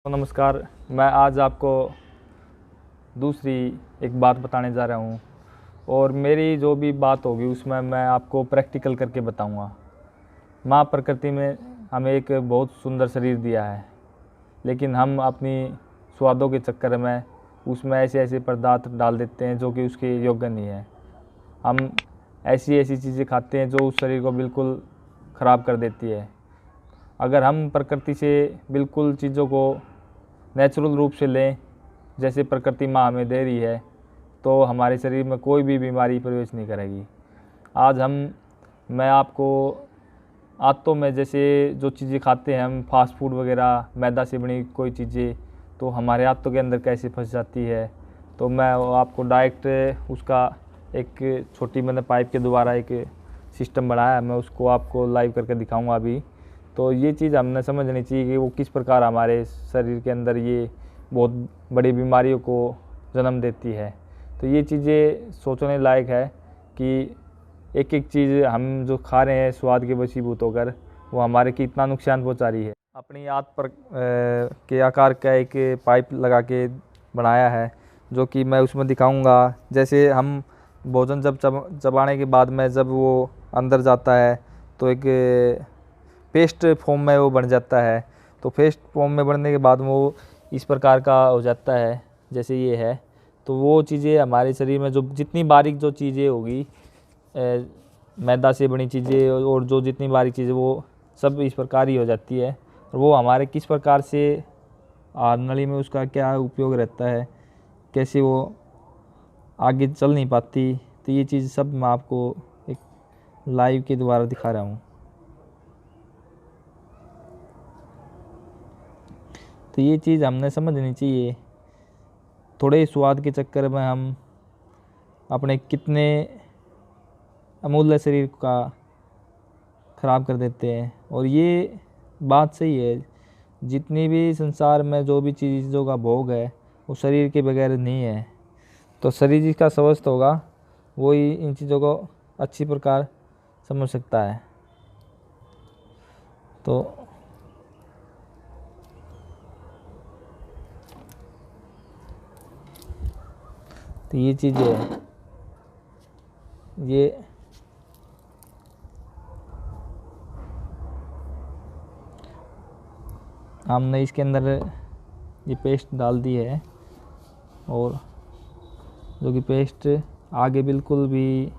नमस्कार। मैं आज आपको दूसरी एक बात बताने जा रहा हूँ और मेरी जो भी बात होगी उसमें मैं आपको प्रैक्टिकल करके बताऊँगा। माँ प्रकृति में हमें एक बहुत सुंदर शरीर दिया है, लेकिन हम अपनी स्वादों के चक्कर में उसमें ऐसे ऐसे पदार्थ डाल देते हैं जो कि उसके योग्य नहीं है। हम ऐसी ऐसी चीज़ें खाते हैं जो उस शरीर को बिल्कुल ख़राब कर देती है। अगर हम प्रकृति से बिल्कुल चीज़ों को नेचुरल रूप से लें, जैसे प्रकृति माँ हमें दे रही है, तो हमारे शरीर में कोई भी बीमारी प्रवेश नहीं करेगी। आज मैं आपको आदतों में जैसे जो चीज़ें खाते हैं हम, फास्ट फूड वगैरह, मैदा से बनी कोई चीज़ें, तो हमारे आदतों के अंदर कैसे फंस जाती है, तो मैं आपको डायरेक्ट उसका एक छोटी मैंने पाइप के द्वारा एक सिस्टम बनाया है, मैं उसको आपको लाइव करके दिखाऊंगा अभी। तो ये चीज़ हमने समझनी चाहिए कि वो किस प्रकार हमारे शरीर के अंदर ये बहुत बड़ी बीमारियों को जन्म देती है। तो ये चीज़ें सोचने लायक है कि एक एक चीज़ हम जो खा रहे हैं स्वाद के वशीभूत होकर, वो हमारे कितना नुकसान पहुंचा रही है। अपनी आंत पर के आकार का एक पाइप लगा के बनाया है, जो कि मैं उसमें दिखाऊंगा। जैसे हम भोजन जब चबाने के बाद में जब वो अंदर जाता है तो एक पेस्ट फॉर्म में वो बन जाता है। तो पेस्ट फॉर्म में बनने के बाद वो इस प्रकार का हो जाता है जैसे ये है। तो वो चीज़ें हमारे शरीर में जो जितनी बारीक जो चीज़ें होगी, मैदा से बनी चीज़ें और जो जितनी बारीक चीज़ें, वो सब इस प्रकार ही हो जाती है। और वो हमारे किस प्रकार से आहार नली में उसका क्या उपयोग रहता है, कैसे वो आगे चल नहीं पाती, तो ये चीज़ सब मैं आपको एक लाइव के द्वारा दिखा रहा हूँ। तो ये चीज़ हमने समझनी चाहिए। थोड़े स्वाद के चक्कर में हम अपने कितने अमूल्य शरीर का ख़राब कर देते हैं। और ये बात सही है, जितनी भी संसार में जो भी चीज़ों का भोग है वो शरीर के बगैर नहीं है। तो शरीर जिसका स्वस्थ होगा वो ही इन चीज़ों को अच्छी प्रकार समझ सकता है। तो ये चीज़ें है, ये हमने इसके अंदर ये पेस्ट डाल दी है, और जो कि पेस्ट आगे बिल्कुल भी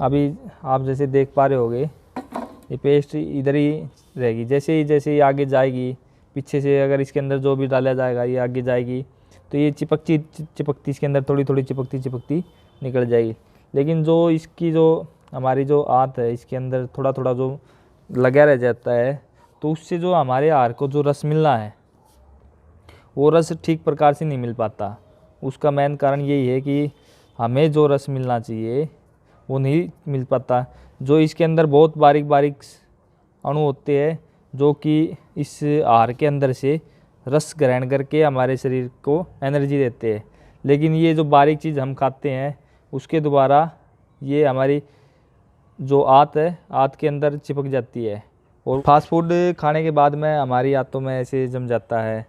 अभी आप जैसे देख पा रहे होगे, ये पेस्ट इधर ही रहेगी। जैसे ही आगे जाएगी, पीछे से अगर इसके अंदर जो भी डाला जाएगा ये आगे जाएगी, तो ये चिपकती इसके अंदर थोड़ी थोड़ी चिपकती निकल जाएगी। लेकिन जो इसकी जो हमारी जो आंत है, इसके अंदर थोड़ा थोड़ा जो लगा रह जाता है, तो उससे जो हमारे आहार को जो रस मिलना है वो रस ठीक प्रकार से नहीं मिल पाता। उसका मेन कारण यही है कि हमें जो रस मिलना चाहिए वो नहीं मिल पाता। जो इसके अंदर बहुत बारीक बारीक अणु होते हैं जो कि इस आहार के अंदर से रस ग्रहण करके हमारे शरीर को एनर्जी देते हैं। लेकिन ये जो बारीक चीज़ हम खाते हैं उसके द्वारा ये हमारी जो आंत है, आंत के अंदर चिपक जाती है, और फास्ट फूड खाने के बाद में हमारी आंतों में ऐसे जम जाता है।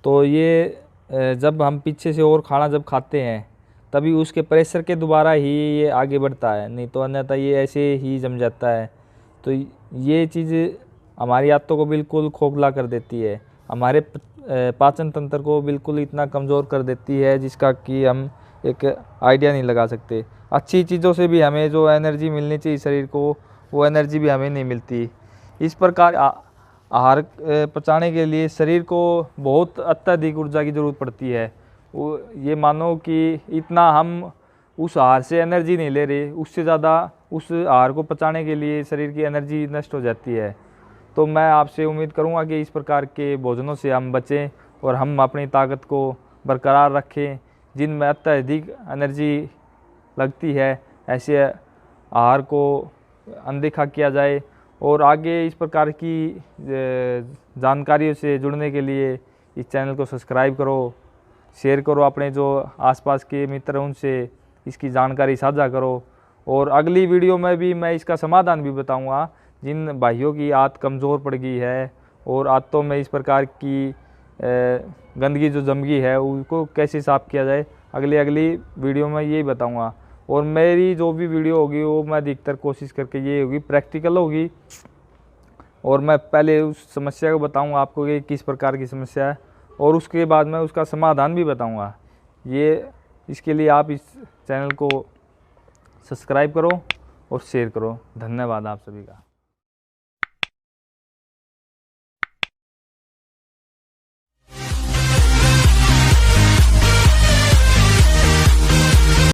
तो ये जब हम पीछे से और खाना जब खाते हैं तभी उसके प्रेशर के द्वारा ही ये आगे बढ़ता है, नहीं तो अन्यथा ये ऐसे ही जम जाता है। तो ये चीज़ हमारी आंतों को बिल्कुल खोखला कर देती है, हमारे पाचन तंत्र को बिल्कुल इतना कमज़ोर कर देती है जिसका कि हम एक आइडिया नहीं लगा सकते। अच्छी चीज़ों से भी हमें जो एनर्जी मिलनी चाहिए शरीर को, वो एनर्जी भी हमें नहीं मिलती। इस प्रकार आहार पचाने के लिए शरीर को बहुत अत्यधिक ऊर्जा की ज़रूरत पड़ती है। वो ये मानो कि इतना हम उस आहार से एनर्जी नहीं ले रहे, उससे ज़्यादा उस आहार को पचाने के लिए शरीर की एनर्जी नष्ट हो जाती है। तो मैं आपसे उम्मीद करूंगा कि इस प्रकार के भोजनों से हम बचें और हम अपनी ताकत को बरकरार रखें। जिनमें अत्यधिक एनर्जी लगती है, ऐसे आहार को अनदेखा किया जाए। और आगे इस प्रकार की जानकारियों से जुड़ने के लिए इस चैनल को सब्सक्राइब करो, शेयर करो, अपने जो आसपास के मित्र हैं उनसे इसकी जानकारी साझा करो। और अगली वीडियो में भी मैं इसका समाधान भी बताऊंगा। जिन भाइयों की आंत कमज़ोर पड़ गई है और आंतों में इस प्रकार की गंदगी जो जम गई है उसको कैसे साफ़ किया जाए, अगली वीडियो में यही बताऊंगा। और मेरी जो भी वीडियो होगी वो मैं अधिकतर कोशिश करके ये होगी प्रैक्टिकल होगी, और मैं पहले उस समस्या को बताऊंगा आपको कि किस प्रकार की समस्या है, और उसके बाद मैं उसका समाधान भी बताऊंगा। ये इसके लिए आप इस चैनल को सब्सक्राइब करो और शेयर करो। धन्यवाद आप सभी का।